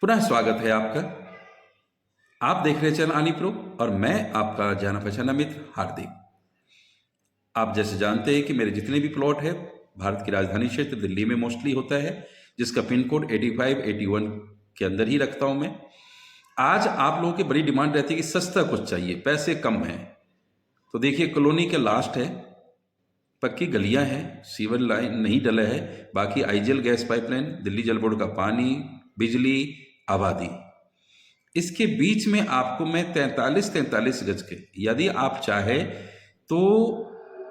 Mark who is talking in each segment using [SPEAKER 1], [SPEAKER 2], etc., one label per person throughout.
[SPEAKER 1] पुनः स्वागत है आपका। आप देख रहे हैं चैनल आनी प्रो और मैं आपका जाना पहचाना मित्र हार्दिक। आप जैसे जानते हैं कि मेरे जितने भी प्लॉट है भारत की राजधानी क्षेत्र दिल्ली में मोस्टली होता है, जिसका पिन कोड 85 81 के अंदर ही रखता हूं मैं। आज आप लोगों की बड़ी डिमांड रहती है कि सस्ता कुछ चाहिए, पैसे कम हैं। तो देखिए, कॉलोनी के लास्ट है, पक्की गलियां हैं, सीवर लाइन नहीं डला है, बाकी आईजीएल गैस पाइपलाइन, दिल्ली जल बोर्ड का पानी, बिजली, आबादी। इसके बीच में आपको मैं 43 गज के, यदि आप चाहे तो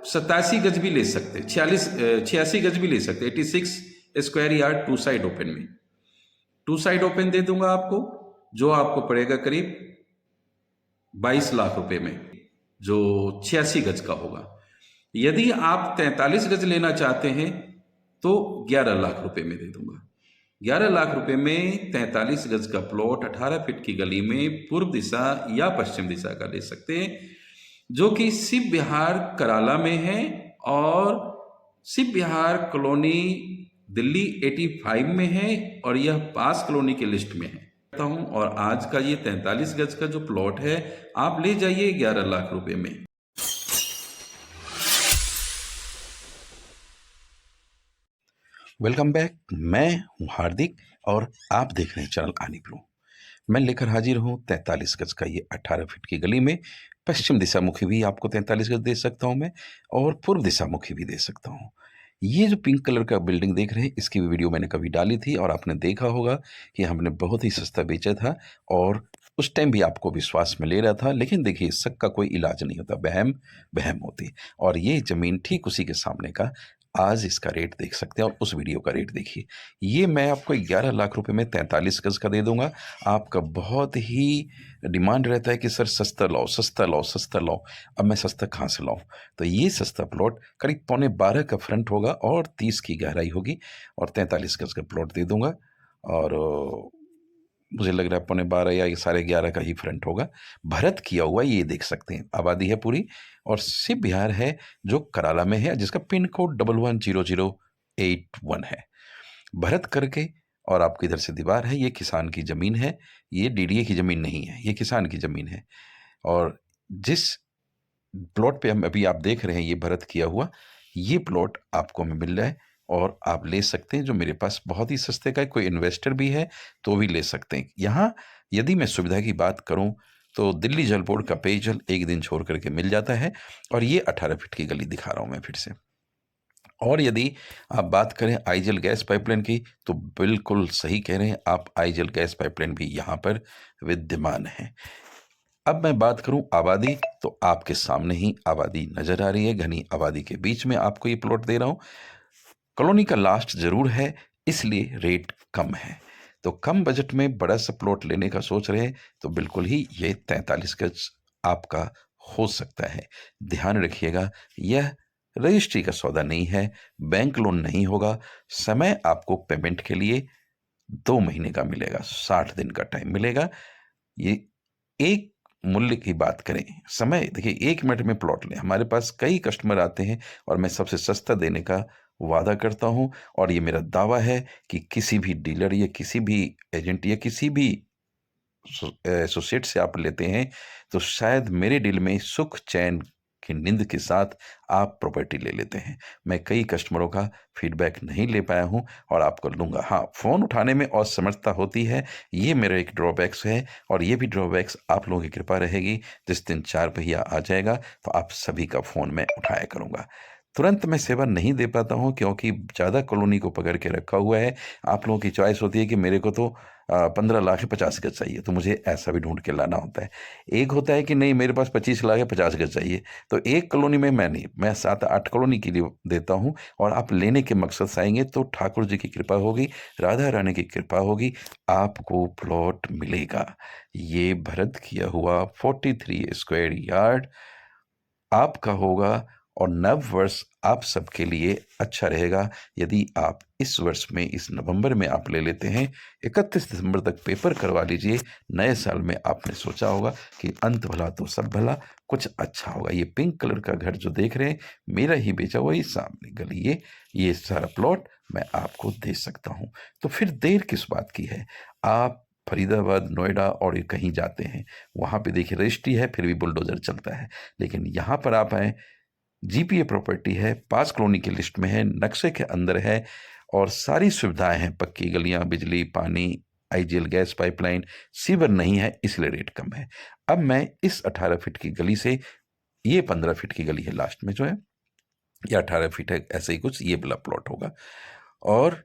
[SPEAKER 1] 87 गज भी ले सकते, 86 गज भी ले सकते, 86 square yard two side open में। टू साइड ओपन दे दूंगा आपको, जो आपको पड़ेगा करीब 22 लाख रुपए में, जो 86 गज का होगा। यदि आप 43 गज लेना चाहते हैं तो 11 लाख रुपए में दे दूंगा। 11 लाख रुपए में 43 गज का प्लॉट 18 फीट की गली में पूर्व दिशा या पश्चिम दिशा का ले सकते हैं, जो कि शिव विहार कराला में है और शिव विहार कॉलोनी दिल्ली 85 में है और यह पास कॉलोनी के लिस्ट में है हूं। और आज का ये 43 गज का जो प्लॉट है आप ले जाइए 11 लाख रुपए में। वेलकम बैक, मैं हूं हार्दिक और आप देख रहे हैं चैनल आनी प्रो। मैं लेकर हाजिर हूं 43 गज का ये 18 फीट की गली में। पश्चिम दिशा मुखी भी आपको 43 गज दे सकता हूं मैं, और पूर्व दिशा मुखी भी दे सकता हूं। ये जो पिंक कलर का बिल्डिंग देख रहे हैं, इसकी भी वीडियो मैंने कभी डाली थी और आपने देखा होगा कि हमने बहुत ही सस्ता बेचा था और उस टाइम भी आपको विश्वास में ले रहा था। लेकिन देखिए, शक का कोई इलाज नहीं होता, वहम वहम होती। और ये ज़मीन ठीक उसी के सामने का, आज इसका रेट देख सकते हैं और उस वीडियो का रेट देखिए। ये मैं आपको 11 लाख रुपए में 43 गज का दे दूंगा। आपका बहुत ही डिमांड रहता है कि सर सस्ता लाओ, सस्ता लाओ, सस्ता लाओ। अब मैं सस्ता कहाँ से लाऊं? तो ये सस्ता प्लॉट करीब 12.25 का फ्रंट होगा और 30 की गहराई होगी और 43 गज का प्लॉट दे दूंगा। और मुझे लग रहा है 12.25 या 11.5 का ही फ्रंट होगा। भरत किया हुआ ये देख सकते हैं, आबादी है पूरी और शिव विहार है जो कराला में है, जिसका पिन कोड 110081 है। भरत करके और आपकी इधर से दीवार है, ये किसान की जमीन है, ये डीडीए की जमीन नहीं है, ये किसान की जमीन है। और जिस प्लॉट पे हम अभी आप देख रहे हैं ये भरत किया हुआ, ये प्लॉट आपको हमें मिल रहा है और आप ले सकते हैं, जो मेरे पास बहुत ही सस्ते का है। कोई इन्वेस्टर भी है तो भी ले सकते हैं। यहाँ यदि मैं सुविधा की बात करूं तो दिल्ली जल बोर्ड का पेयजल एक दिन छोड़ करके मिल जाता है। और ये 18 फीट की गली दिखा रहा हूं मैं फिर से। और यदि आप बात करें आईजीएल गैस पाइपलाइन की, तो बिल्कुल सही कह रहे हैं आप, आईजीएल गैस पाइपलाइन भी यहाँ पर विद्यमान है। अब मैं बात करूं आबादी, तो आपके सामने ही आबादी नजर आ रही है, घनी आबादी के बीच में आपको ये प्लॉट दे रहा हूं। कॉलोनी का लास्ट जरूर है, इसलिए रेट कम है। तो कम बजट में बड़ा सा प्लॉट लेने का सोच रहे हैं तो बिल्कुल ही ये 43 गज आपका हो सकता है। ध्यान रखिएगा, यह रजिस्ट्री का सौदा नहीं है, बैंक लोन नहीं होगा। समय आपको पेमेंट के लिए 2 महीने का मिलेगा, 60 दिन का टाइम मिलेगा। ये एक मूल्य की बात करें, समय देखिए, 1 मिनट में प्लॉट लें। हमारे पास कई कस्टमर आते हैं और मैं सबसे सस्ता देने का वादा करता हूं और ये मेरा दावा है कि किसी भी डीलर या किसी भी एजेंट या किसी भी एसोसिएट से आप लेते हैं तो शायद मेरे डील में सुख चैन की नींद के साथ आप प्रॉपर्टी ले लेते हैं। मैं कई कस्टमरों का फीडबैक नहीं ले पाया हूं और आपको लूंगा। हाँ, फ़ोन उठाने में असमर्थता होती है, ये मेरा एक ड्रॉबैक्स है और ये भी ड्रॉबैक्स आप लोगों की कृपा रहेगी। जिस दिन 4 पहिया आ जाएगा तो आप सभी का फ़ोन मैं उठाया करूंगा। तुरंत मैं सेवा नहीं दे पाता हूं क्योंकि ज़्यादा कॉलोनी को पकड़ के रखा हुआ है। आप लोगों की चॉइस होती है कि मेरे को तो 15 लाख है 50 गज चाहिए, तो मुझे ऐसा भी ढूंढ के लाना होता है। एक होता है कि नहीं, मेरे पास 25 लाख है 50 गज चाहिए, तो एक कॉलोनी में मैं नहीं, मैं 7-8 कॉलोनी के लिए देता हूं। और आप लेने के मकसद से आएंगे तो ठाकुर जी की कृपा होगी, राधा रानी की कृपा होगी, आपको प्लॉट मिलेगा। ये भरत किया हुआ 43 स्क्वायर यार्ड आपका होगा और नव वर्ष आप सबके लिए अच्छा रहेगा। यदि आप इस वर्ष में, इस नवंबर में आप ले लेते हैं, 31 दिसंबर तक पेपर करवा लीजिए। नए साल में आपने सोचा होगा कि अंत भला तो सब भला, कुछ अच्छा होगा। ये पिंक कलर का घर जो देख रहे हैं, मेरा ही बेचा हुआ, ये सामने गली, ये सारा प्लॉट मैं आपको दे सकता हूं। तो फिर देर किस बात की है, आप फरीदाबाद, नोएडा और ये कहीं जाते हैं, वहाँ पे देखिए रजिस्ट्री है, फिर भी बुलडोज़र चलता है। लेकिन यहाँ पर आप आएँ, जीपीए प्रॉपर्टी है, पास कॉलोनी की लिस्ट में है, नक्शे के अंदर है और सारी सुविधाएँ हैं, पक्की गलियाँ, बिजली, पानी, आईजीएल गैस पाइपलाइन, सीवर नहीं है, इसलिए रेट कम है। अब मैं इस 18 फीट की गली से, ये 15 फीट की गली है लास्ट में जो है, या 18 फीट है, ऐसे ही कुछ ये वाला प्लॉट होगा और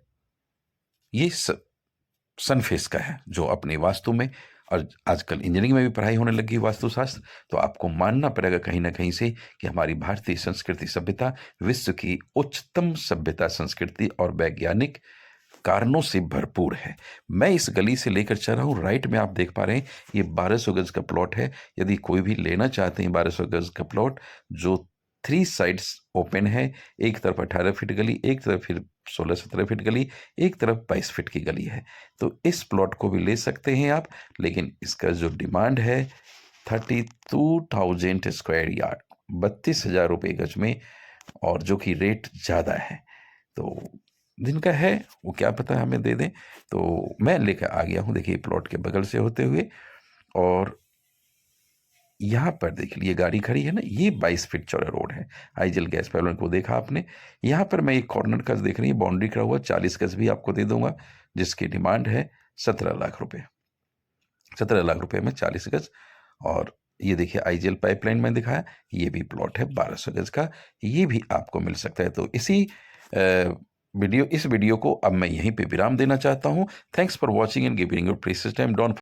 [SPEAKER 1] ये सन फेस का है, जो अपने वास्तु में, और आजकल इंजीनियरिंग में भी पढ़ाई होने लगी है वास्तुशास्त्र, तो आपको मानना पड़ेगा कहीं ना कहीं से कि हमारी भारतीय संस्कृति सभ्यता विश्व की उच्चतम सभ्यता, संस्कृति और वैज्ञानिक कारणों से भरपूर है। मैं इस गली से लेकर चल रहा हूँ, राइट में आप देख पा रहे हैं ये 1200 गज का प्लॉट है। यदि कोई भी लेना चाहते हैं 1200 गज का प्लॉट, जो 3 साइड्स ओपन है, एक तरफ 18 फीट गली, एक तरफ फिर 16-17 फीट गली, एक तरफ 22 फीट की गली है, तो इस प्लॉट को भी ले सकते हैं आप। लेकिन इसका जो डिमांड है 32,000 स्क्वायर यार्ड, 32,000 रुपये गज में, और जो कि रेट ज़्यादा है। तो जिनका है वो क्या पता हमें दे दें। तो मैं लेकर आ गया हूँ, देखिए प्लॉट के बगल से होते हुए, और यहाँ पर देखिए ये गाड़ी खड़ी है ना, ये 22 फीट चौड़ा रोड है। आईजीएल गैस पाइपलाइन को देखा आपने। यहाँ पर मैं एक कॉर्नर का देख रही है, बाउंड्री करा हुआ, 40 गज भी आपको दे दूंगा, जिसकी डिमांड है 17 लाख रुपए। 17 लाख रुपए में 40 गज। और ये देखिए आईजीएल पाइपलाइन में दिखाया, ये भी प्लॉट है 1200 गज का, ये भी आपको मिल सकता है। तो इस वीडियो को अब मैं यहीं पे विराम देना चाहता हूँ। Thanks for watching and giving your precious time. Don't